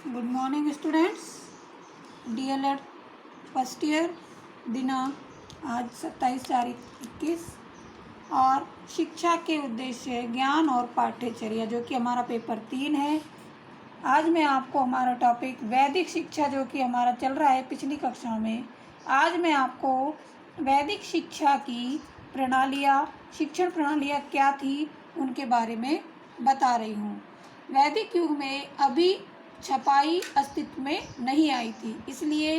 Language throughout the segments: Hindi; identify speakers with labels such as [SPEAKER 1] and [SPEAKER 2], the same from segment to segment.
[SPEAKER 1] Good morning students. DElEd first year दिनांक आज 27/4/21 और शिक्षा के उद्देश्य ज्ञान और पाठ्यचर्या जो कि हमारा पेपर 3 है। आज मैं आपको हमारा टॉपिक वैदिक शिक्षा जो कि हमारा चल रहा है पिछली कक्षाओं में, आज मैं आपको वैदिक शिक्षा की प्रणालियाँ, शिक्षण प्रणालियाँ क्या थी उनके बारे में बता रही हूँ। वैदिक युग में अभी छपाई अस्तित्व में नहीं आई थी, इसलिए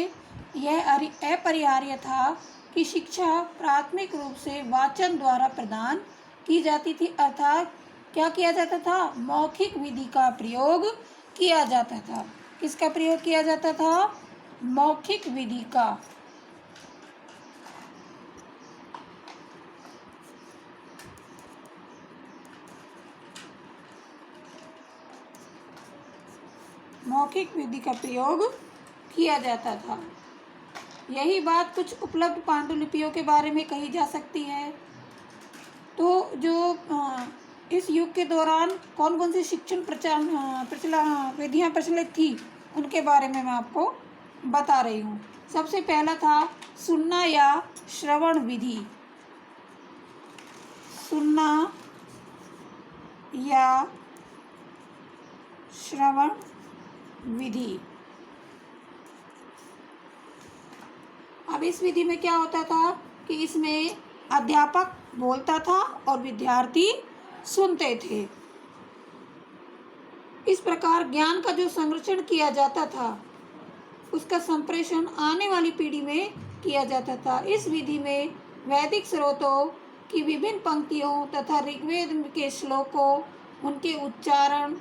[SPEAKER 1] यह अपरिहार्य था कि शिक्षा प्राथमिक रूप से वाचन द्वारा प्रदान की जाती थी। अर्थात क्या किया जाता था? मौखिक विधि का प्रयोग किया जाता था। किसका प्रयोग किया जाता था? मौखिक विधि का। मौखिक विधि का प्रयोग किया जाता था। यही बात कुछ उपलब्ध पांडुलिपियों के बारे में कही जा सकती है। तो जो इस युग के दौरान कौन कौन सी शिक्षण विधियाँ प्रचलित थी उनके बारे में मैं आपको बता रही हूँ। सबसे पहला था सुनना या श्रवण विधि। सुनना या श्रवण विधि। अब इस विधि में क्या होता था कि इसमें अध्यापक बोलता था और विद्यार्थी सुनते थे। इस प्रकार ज्ञान का जो संरक्षण किया जाता था उसका संप्रेषण आने वाली पीढ़ी में किया जाता था। इस विधि में वैदिक स्रोतों की विभिन्न पंक्तियों तथा ऋग्वेद के श्लोकों, उनके उच्चारण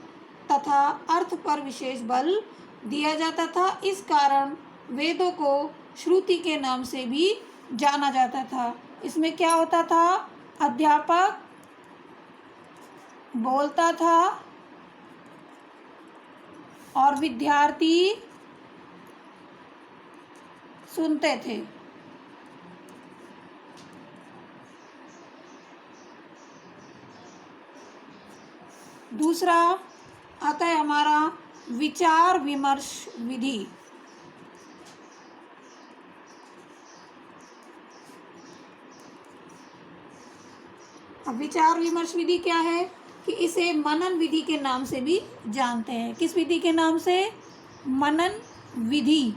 [SPEAKER 1] तथा अर्थ पर विशेष बल दिया जाता था। इस कारण वेदों को श्रुति के नाम से भी जाना जाता था। इसमें क्या होता था? अध्यापक बोलता था और विद्यार्थी सुनते थे। दूसरा आता है हमारा विचार विमर्श विधि। अब विचार विमर्श विधि क्या है कि इसे मनन विधि के नाम से भी जानते हैं। किस विधि के नाम से? मनन विधि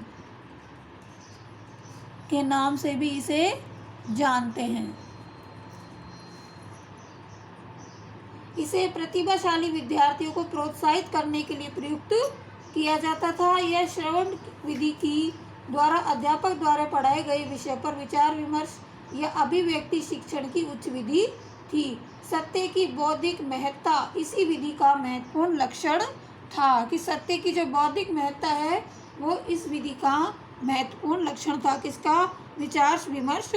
[SPEAKER 1] के नाम से भी इसे जानते हैं। इसे प्रतिभाशाली विद्यार्थियों को प्रोत्साहित करने के लिए प्रयुक्त किया जाता था। यह श्रवण विधि की द्वारा अध्यापक द्वारा पढ़ाए गए विषय पर विचार विमर्श या अभिव्यक्ति शिक्षण की उच्च विधि थी। सत्य की बौद्धिक महत्ता इसी विधि का महत्वपूर्ण लक्षण था कि सत्य की जो बौद्धिक महत्ता है वो इस विधि का महत्वपूर्ण लक्षण था। किसका? विचार विमर्श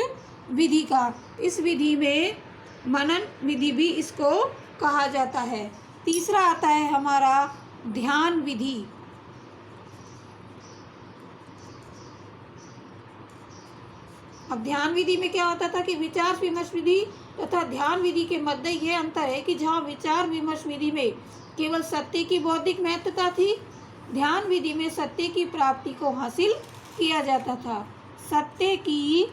[SPEAKER 1] विधि का। इस विधि में मनन विधि भी इसको कहा जाता है। तीसरा आता है हमारा ध्यान विधि। अब ध्यान विधि में क्या होता था कि विचार विमर्श विधि तथा ध्यान विधि के मध्य यह अंतर है कि जहाँ विचार विमर्श विधि में केवल सत्य की बौद्धिक महत्ता थी, ध्यान विधि में सत्य की प्राप्ति को हासिल किया जाता था। सत्य की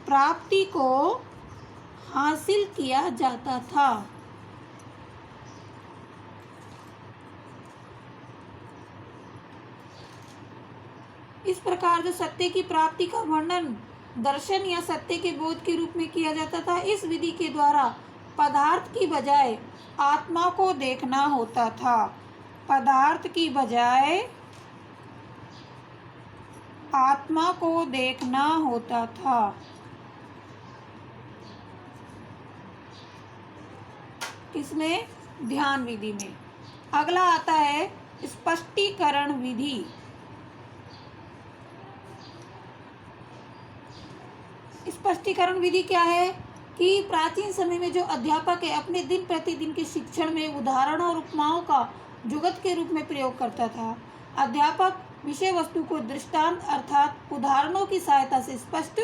[SPEAKER 1] प्राप्ति को हासिल किया जाता था। इस प्रकार जो सत्य की प्राप्ति का वर्णन दर्शन या सत्य के बोध के रूप में किया जाता था। इस विधि के द्वारा पदार्थ की बजाय आत्मा को देखना होता था। पदार्थ की बजाय आत्मा को देखना होता था। किसमें? ध्यान विधि में। अगला आता है स्पष्टीकरण विधि। स्पष्टीकरण विधि क्या है कि प्राचीन समय में जो अध्यापक है अपने दिन प्रतिदिन के शिक्षण में उदाहरणों और उपमाओं का जुगत के रूप में प्रयोग करता था। अध्यापक विषय वस्तु को दृष्टांत अर्थात उदाहरणों की सहायता से स्पष्ट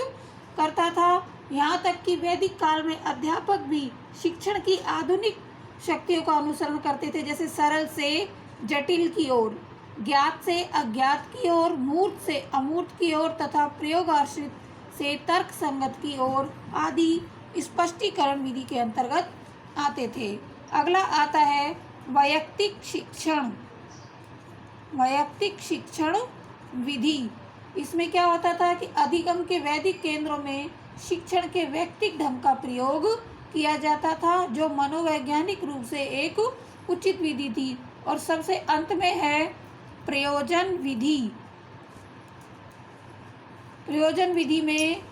[SPEAKER 1] करता था। यहाँ तक कि वैदिक काल में अध्यापक भी शिक्षण की आधुनिक शक्तियों का अनुसरण करते थे, जैसे सरल से जटिल की ओर, ज्ञात से अज्ञात की ओर, मूर्त से अमूर्त की ओर तथा प्रयोगाश्रित से तर्क संगत की ओर आदि स्पष्टीकरण विधि के अंतर्गत आते थे। अगला आता है वैयक्तिक शिक्षण। वैयक्तिक शिक्षण विधि। इसमें क्या होता था कि अधिगम के वैदिक केंद्रों में शिक्षण के वैयक्तिक ढंग का प्रयोग किया जाता था, जो मनोवैज्ञानिक रूप से एक उचित विधि थी। और सबसे अंत में है प्रयोजन विधि। प्रयोजन विधि में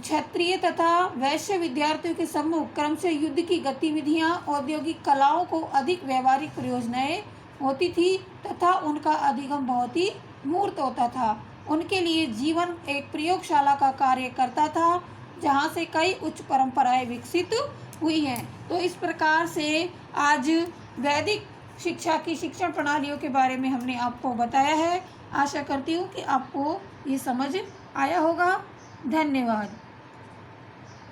[SPEAKER 1] क्षत्रिय तथा वैश्य विद्यार्थियों के समूह क्रम से युद्ध की गतिविधियां, औद्योगिक कलाओं को अधिक व्यवहारिक परियोजनाएं होती थी तथा उनका अधिगम बहुत ही मूर्त होता था। उनके लिए जीवन एक प्रयोगशाला का कार्य करता था, जहां से कई उच्च परंपराएं विकसित हुई हैं। तो इस प्रकार से आज वैदिक शिक्षा की शिक्षण प्रणालियों के बारे में हमने आपको बताया है। आशा करती हूँ कि आपको ये समझ आया होगा। धन्यवाद।